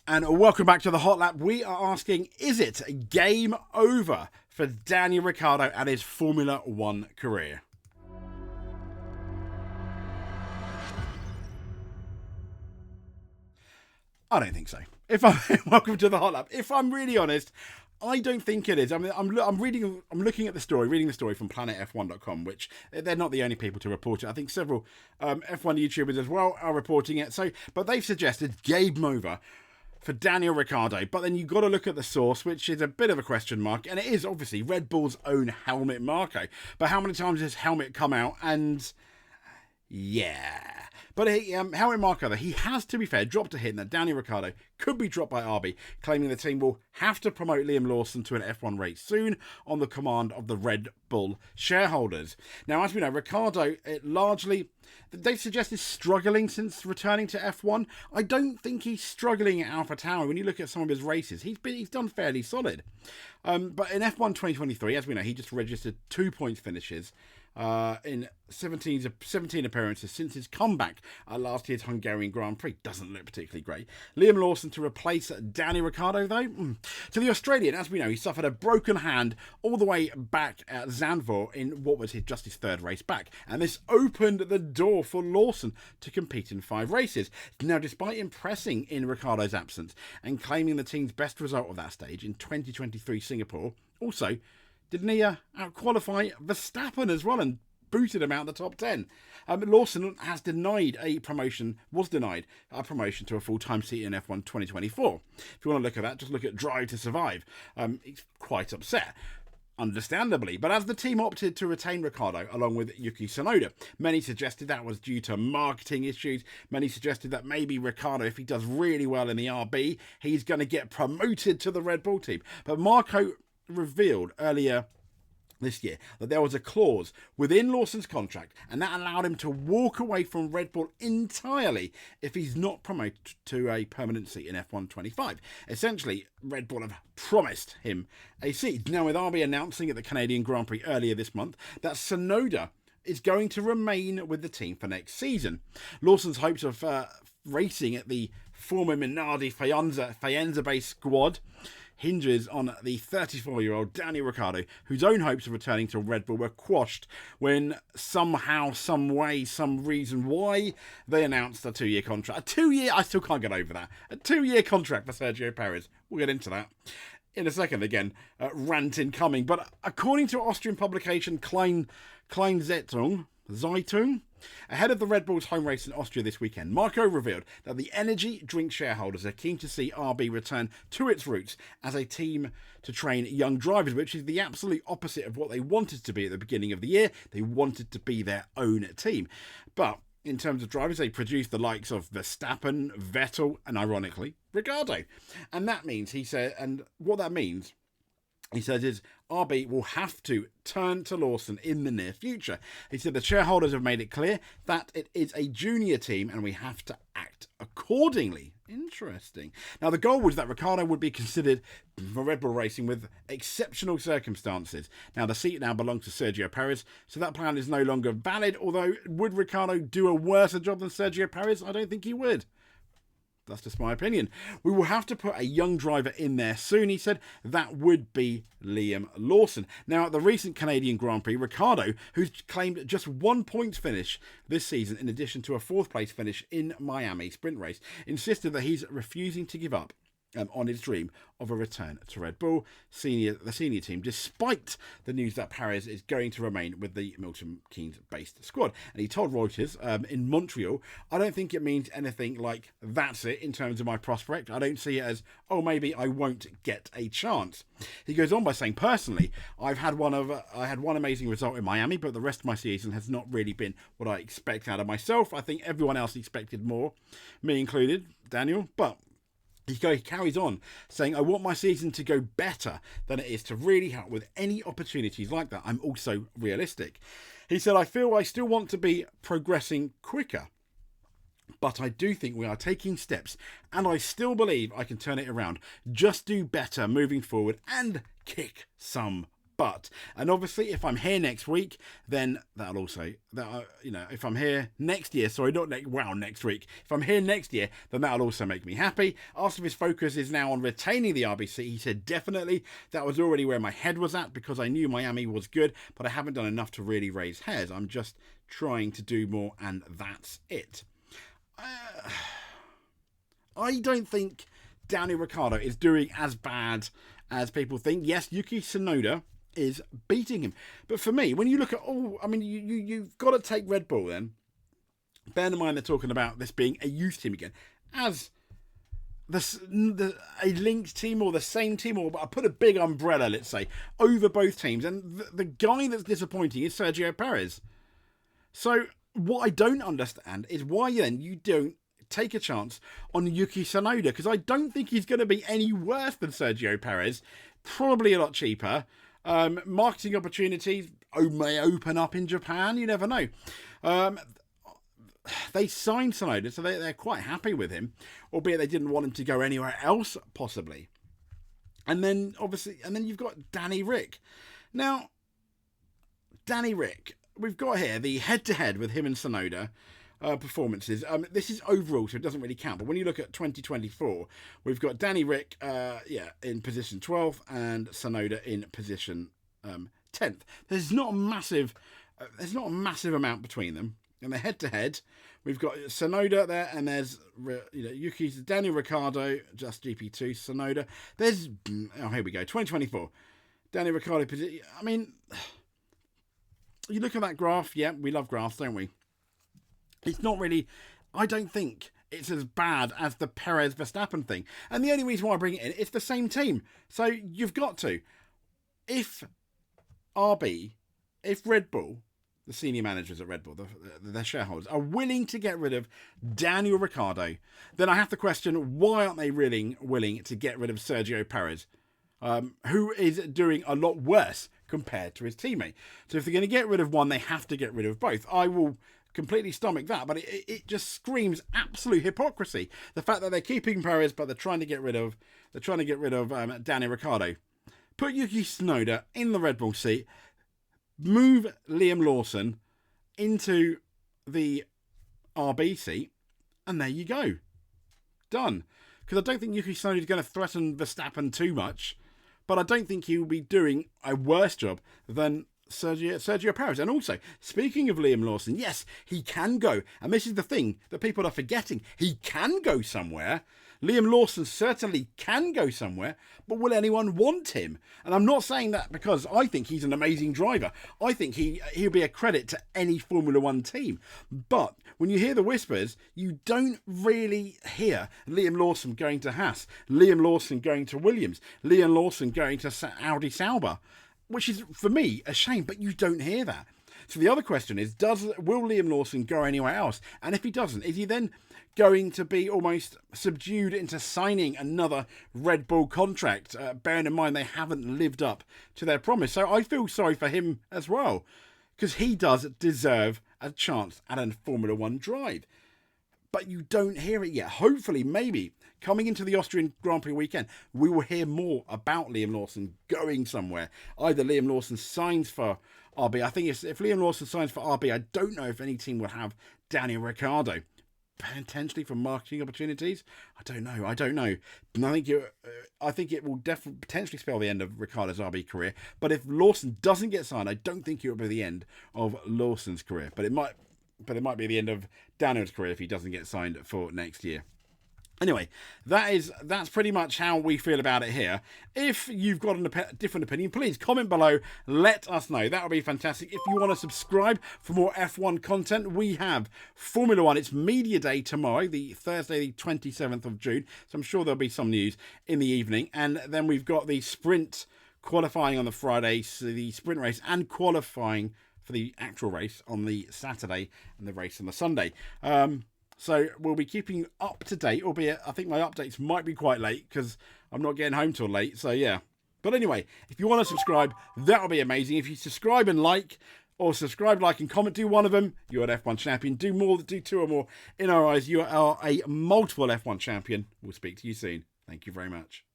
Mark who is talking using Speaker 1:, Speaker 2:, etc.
Speaker 1: And welcome back to the Hot Lap. We are asking, is it game over for Daniel Ricciardo and his Formula One career? I don't think so. Welcome to the Hot Lap. If I'm really honest, I don't think it is. I'm looking at the story, reading the story from planetf1.com, which they're not the only people to report it. I think several F1 YouTubers as well are reporting it. But they've suggested game over for Daniel Ricciardo. But then you've got to look at the source, which is a bit of a question mark, and it is obviously Red Bull's own Helmut Marko. But how many times has Helmut come out and But Helmut Marko, though, he has, to be fair, dropped a hint that Daniel Ricciardo could be dropped by RB, claiming the team will have to promote Liam Lawson to an F1 race soon on the command of the Red Bull shareholders. Now, as we know, Ricciardo, they've suggested struggling since returning to F1. I don't think he's struggling at AlphaTauri. When you look at some of his races, he's done fairly solid. But in F1 2023, as we know, he just registered 2 points finishes in 17 appearances since his comeback at last year's Hungarian Grand Prix. Doesn't look particularly great. Liam Lawson to replace Daniel Ricciardo, though. To the Australian, as we know, he suffered a broken hand all the way back at Zandvoort in what was just his third race back. And this opened the door for Lawson to compete in 5 races. Now, despite impressing in Ricciardo's absence and claiming the team's best result of that stage in 2023 Singapore, also, didn't he out-qualify Verstappen as well and booted him out the top 10? Lawson was denied a promotion to a full-time seat in F1 2024. If you want to look at that, just look at Drive to Survive. He's quite upset, understandably. But as the team opted to retain Ricciardo along with Yuki Tsunoda, many suggested that was due to marketing issues. Many suggested that maybe Ricciardo, if he does really well in the RB, he's going to get promoted to the Red Bull team. But Marko revealed earlier this year that there was a clause within Lawson's contract, and that allowed him to walk away from Red Bull entirely if he's not promoted to a permanent seat in F1 25. Essentially, Red Bull have promised him a seat. Now, with RB announcing at the Canadian Grand Prix earlier this month that Tsunoda is going to remain with the team for next season, Lawson's hopes of racing at the former Minardi Faenza-based squad hinges on the 34-year-old Daniel Ricciardo, whose own hopes of returning to Red Bull were quashed when somehow, some way, some reason why they announced a 2-year contract. I still can't get over that. A 2-year contract for Sergio Perez. We'll get into that in a second. Again, rant incoming. But according to Austrian publication Klein Zeitung, ahead of the Red Bull's home race in Austria this weekend, Marko revealed that the energy drink shareholders are keen to see RB return to its roots as a team to train young drivers, which is the absolute opposite of what they wanted to be at the beginning of the year. They wanted to be their own team. But in terms of drivers, they produced the likes of Verstappen, Vettel, and ironically, Ricciardo. And that means, he said, and what that means, he says, is RB will have to turn to Lawson in the near future. He said the shareholders have made it clear that it is a junior team and we have to act accordingly. Interesting. Now, the goal was that Ricciardo would be considered for Red Bull Racing with exceptional circumstances. Now, the seat now belongs to Sergio Perez, so that plan is no longer valid. Although, would Ricciardo do a worse job than Sergio Perez? I don't think he would. That's just my opinion. We will have to put a young driver in there soon, he said. That would be Liam Lawson. Now, at the recent Canadian Grand Prix, Ricciardo, who's claimed just 1 point finish this season, in addition to a 4th place finish in Miami sprint race, insisted that he's refusing to give up on his dream of a return to Red Bull, the senior team, despite the news that Perez is going to remain with the Milton Keynes-based squad. And he told Reuters in Montreal, I don't think it means anything like that's it in terms of my prospect. I don't see it as, oh, maybe I won't get a chance. He goes on by saying, personally, I had one amazing result in Miami, but the rest of my season has not really been what I expect out of myself. I think everyone else expected more, me included, Daniel, but he carries on saying, I want my season to go better than it is to really help with any opportunities like that. I'm also realistic. He said, I feel I still want to be progressing quicker, but I do think we are taking steps and I still believe I can turn it around. Just do better moving forward and kick some And obviously, if I'm here next week, then that'll also, if I'm here next year, next week. If I'm here next year, then that'll also make me happy. Asked if his focus is now on retaining the RBC. He said definitely. That was already where my head was at because I knew Miami was good, but I haven't done enough to really raise hairs. I'm just trying to do more, and that's it. I don't think Daniel Ricciardo is doing as bad as people think. Yes, Yuki Tsunoda is beating him. But for me, when you look at you've got to take Red Bull then. Bear in mind they're talking about this being a youth team again. As a linked team or the same team, or I put a big umbrella, let's say, over both teams. And the guy that's disappointing is Sergio Perez. So what I don't understand is why then you don't take a chance on Yuki Tsunoda, because I don't think he's going to be any worse than Sergio Perez. Probably a lot cheaper. Marketing opportunities may open up in Japan. You never know. They signed Tsunoda, so they're quite happy with him, albeit they didn't want him to go anywhere else, possibly. And then you've got Danny Rick. Now, Danny Rick, we've got here the head-to-head with him and Tsunoda. Performances. This is overall, so it doesn't really count. But when you look at 2024, we've got Danny Rick, in position 12th, and Tsunoda in position 10th. There's not a massive amount between them. And the head-to-head, we've got Tsunoda there, and there's Yuki's Daniel Ricciardo, just GP2 Tsunoda. There's here we go, 2024, Daniel Ricciardo. I mean, you look at that graph. Yeah, we love graphs, don't we? It's not really, I don't think it's as bad as the Perez-Verstappen thing. And the only reason why I bring it in, it's the same team. So you've got to. If Red Bull, the senior managers at Red Bull, their shareholders, are willing to get rid of Daniel Ricciardo, then I have to question, why aren't they really willing to get rid of Sergio Perez, who is doing a lot worse compared to his teammate? So if they're going to get rid of one, they have to get rid of both. I will completely stomach that, but it just screams absolute hypocrisy. The fact that they're keeping Perez, but they're trying to get rid of Daniel Ricciardo. Put Yuki Tsunoda in the Red Bull seat. Move Liam Lawson into the RB seat, and there you go. Done. Because I don't think Yuki Tsunoda is going to threaten Verstappen too much, but I don't think he will be doing a worse job than Sergio Perez. And also, speaking of Liam Lawson, yes, he can go. And this is the thing that people are forgetting. He can go somewhere. Liam Lawson certainly can go somewhere, but will anyone want him? And I'm not saying that because I think he's an amazing driver. I think he'll be a credit to any Formula One team. But when you hear the whispers, you don't really hear Liam Lawson going to Haas, Liam Lawson going to Williams, Liam Lawson going to Audi Sauber, which is, for me, a shame, but you don't hear that. So the other question is, will Liam Lawson go anywhere else? And if he doesn't, is he then going to be almost subdued into signing another Red Bull contract, bearing in mind they haven't lived up to their promise? So I feel sorry for him as well, because he does deserve a chance at a Formula One drive. But you don't hear it yet. Hopefully, maybe, coming into the Austrian Grand Prix weekend, we will hear more about Liam Lawson going somewhere. Either Liam Lawson signs for RB. I think if Liam Lawson signs for RB, I don't know if any team would have Daniel Ricciardo. Potentially for marketing opportunities. I don't know. And I think it will definitely potentially spell the end of Ricciardo's RB career. But if Lawson doesn't get signed, I don't think it will be the end of Lawson's career. But it might be the end of Daniel's career if he doesn't get signed for next year. Anyway, that's pretty much how we feel about it here. If you've got a different opinion, please comment below. Let us know. That would be fantastic. If you want to subscribe for more F1 content, we have Formula One. It's Media Day tomorrow, the Thursday, the 27th of June. So I'm sure there'll be some news in the evening. And then we've got the sprint qualifying on the Friday, so the sprint race, and qualifying for the actual race on the Saturday and the race on the Sunday. So we'll be keeping you up to date, albeit I think my updates might be quite late because I'm not getting home till late. So yeah. But anyway, if you want to subscribe, that'll be amazing. If you subscribe and like, or subscribe, like, and comment, do one of them, you're an F1 champion. Do two or more. In our eyes, you are a multiple F1 champion. We'll speak to you soon. Thank you very much.